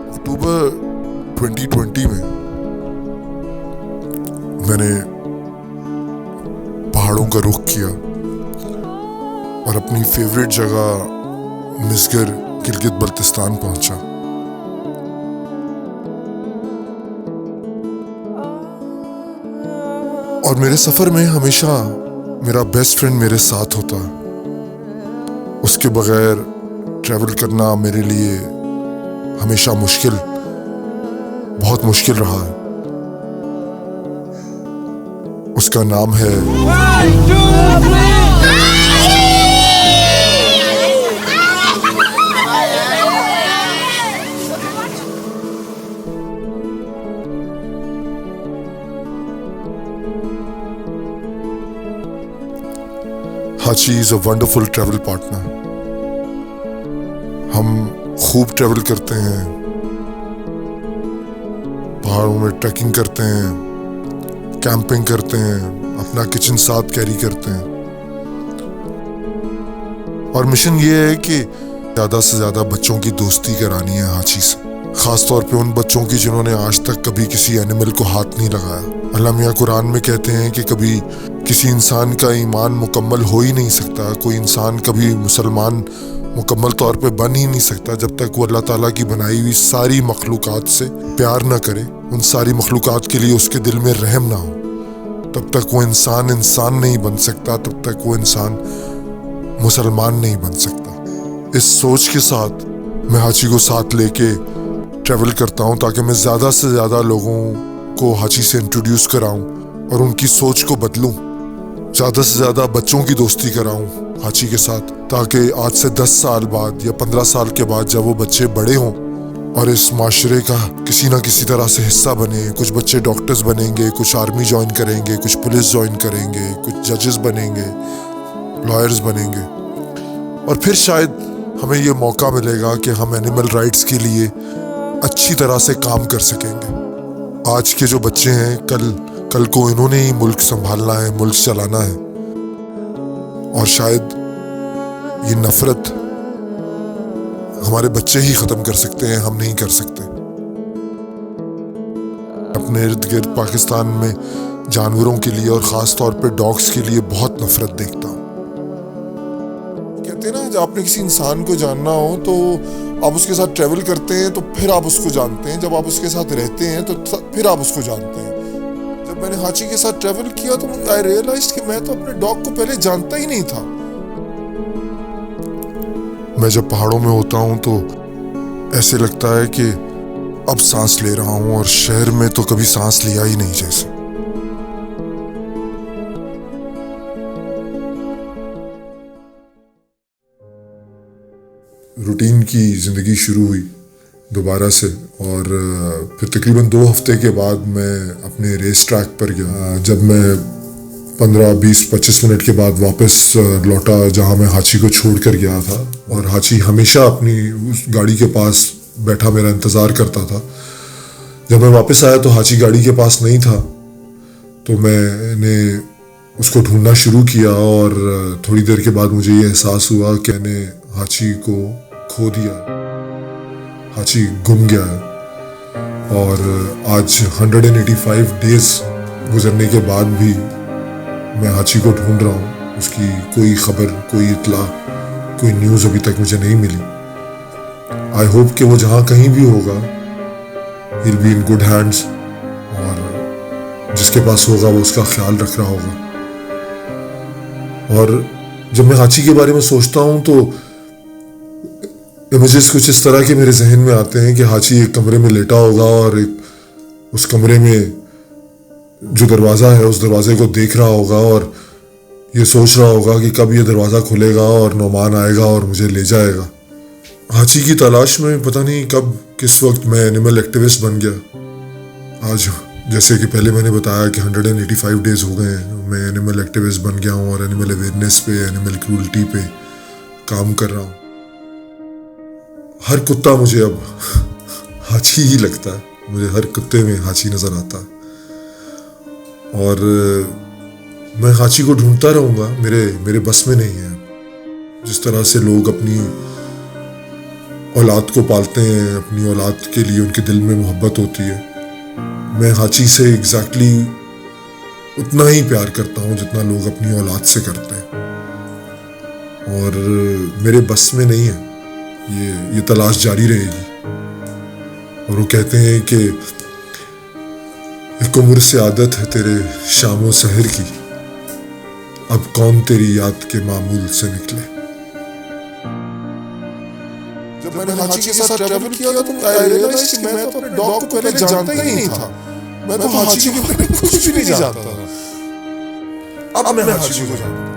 अक्टूबर 2020 में मैंने पहाड़ों का रुख किया और अपनी फेवरेट जगह मिसगर गिलगित बल्तिस्तान पहुंचा। और मेरे सफर में हमेशा मेरा बेस्ट फ्रेंड मेरे साथ होता है। उसके बगैर ट्रैवल करना मेरे लिए हमेशा बहुत मुश्किल रहा है। उसका नाम है हाची is a wonderful travel partner. हम खूब ट्रैवल करते हैं, पहाड़ों में ट्रैकिंग करते हैं, कैंपिंग करते हैं, अपना किचन साथ कैरी करते हैं। और मिशन ये है कि ज़्यादा से ज़्यादा बच्चों की दोस्ती करानी है हाची से, ख़ास तौर पे उन बच्चों की जिन्होंने आज तक कभी किसी एनिमल को हाथ नहीं लगाया। अल्लाह मियाँ कुरान में कहते हैं कि कभी किसी इंसान का ईमान मुकम्मल हो ही नहीं सकता, कोई इंसान कभी मुसलमान मुकम्मल तौर पे बन ही नहीं सकता जब तक वो अल्लाह ताला की बनाई हुई सारी मखलूक़ात से प्यार ना करे, उन सारी मखलूक़ात के लिए उसके दिल में रहम ना हो। तब तक वो इंसान नहीं बन सकता, तब तक वो इंसान मुसलमान नहीं बन सकता। इस सोच के साथ मैं हाची को साथ लेके ट्रैवल करता हूँ ताकि मैं ज़्यादा से ज़्यादा लोगों को हाची से इंट्रोड्यूस कराऊँ और उनकी सोच को बदलूँ। ज़्यादा से ज़्यादा बच्चों की दोस्ती कराऊँ हाची के साथ, ताकि आज से 10 साल बाद या 15 साल के बाद जब वो बच्चे बड़े हों और इस माशरे का किसी ना किसी तरह से हिस्सा बने। कुछ बच्चे डॉक्टर्स बनेंगे, कुछ आर्मी ज्वाइन करेंगे, कुछ पुलिस ज्वाइन करेंगे, कुछ जजेस बनेंगे, लॉयर्स बनेंगे। और फिर शायद हमें ये मौका मिलेगा कि हम एनिमल राइट्स के लिए अच्छी तरह से काम कर सकेंगे। आज के जो बच्चे हैं कल को इन्होंने ही मुल्क संभालना है, मुल्क चलाना है। और शायद ये नफरत हमारे बच्चे ही खत्म कर सकते हैं, हम नहीं कर सकते। अपने इर्द गिर्द पाकिस्तान में जानवरों के लिए और ख़ास तौर पे डॉग्स के लिए बहुत नफरत देखता हूँ। कहते हैं ना, जब आपने किसी इंसान को जानना हो तो आप उसके साथ ट्रैवल करते हैं तो फिर आप उसको जानते हैं, जब आप उसके साथ रहते हैं तो फिर आप उसको जानते हैं। जब मैंने हाची के साथ ट्रैवल किया तो आई रियलाइज्ड कि मैं तो अपने डॉग को पहले जानता ही नहीं था। मैं जब पहाड़ों में होता हूँ तो ऐसे लगता है कि अब सांस ले रहा हूँ, और शहर में तो कभी सांस लिया ही नहीं जैसे। रूटीन की ज़िंदगी शुरू हुई दोबारा से, और फिर तकरीबन 2 हफ्ते के बाद मैं अपने रेस ट्रैक पर गया। जब मैं 15, 20, 25 मिनट के बाद वापस लौटा जहां मैं हाची को छोड़ कर गया था, और हाची हमेशा अपनी उस गाड़ी के पास बैठा मेरा इंतज़ार करता था। जब मैं वापस आया तो हाची गाड़ी के पास नहीं था, तो मैंने उसको ढूंढना शुरू किया। और थोड़ी देर के बाद मुझे ये एहसास हुआ कि मैंने हाची को खो दिया, हाची गुम गया है। और आज 185 डेज गुजरने के बाद भी मैं हाची को ढूंढ रहा हूँ। उसकी कोई खबर, कोई इत्ला, कोई न्यूज़ अभी तक मुझे नहीं मिली। आई होप कि वो जहाँ कहीं भी होगा, he'll be in good hands, और जिसके पास होगा वो उसका ख्याल रख रहा होगा। और जब मैं हाची के बारे में सोचता हूँ तो इमेजेस कुछ इस तरह के मेरे जहन में आते हैं कि हाची एक कमरे में लेटा होगा और उस कमरे में जो दरवाज़ा है उस दरवाजे को देख रहा होगा, और ये सोच रहा होगा कि कब ये दरवाज़ा खुलेगा और नौमान आएगा और मुझे ले जाएगा। हाची की तलाश में पता नहीं कब किस वक्त मैं एनिमल एक्टिविस्ट बन गया। आज जैसे कि पहले मैंने बताया कि 185 डेज हो गए हैं, मैं एनिमल एक्टिविस्ट बन गया हूँ और एनिमल अवेयरनेस पे, एनिमल क्रूल्टी पे काम कर रहा हूँ। हर कुत्ता मुझे अब हाची ही लगता है, मुझे हर कुत्ते में हाची नज़र आता है। और मैं हाची को ढूंढता रहूंगा, मेरे बस में नहीं है। जिस तरह से लोग अपनी औलाद को पालते हैं, अपनी औलाद के लिए उनके दिल में मोहब्बत होती है, मैं हाची से एग्जैक्टली उतना ही प्यार करता हूँ जितना लोग अपनी औलाद से करते हैं। और मेरे बस में नहीं है, ये तलाश जारी रहेगी। और वो कहते हैं कि एक उम्र से आदत है तेरे शामों सहर की, अब कौन तेरी याद के मामूल से निकले। जब मैंने हाची के साथ ट्रैवल किया तो आई रियलाइज कि मैं तो अपने डॉग को पहले जानता ही नहीं था। मैं तो हाची के बारे में कुछ भी नहीं जानता था। अब मैं हाची को जानता हूं।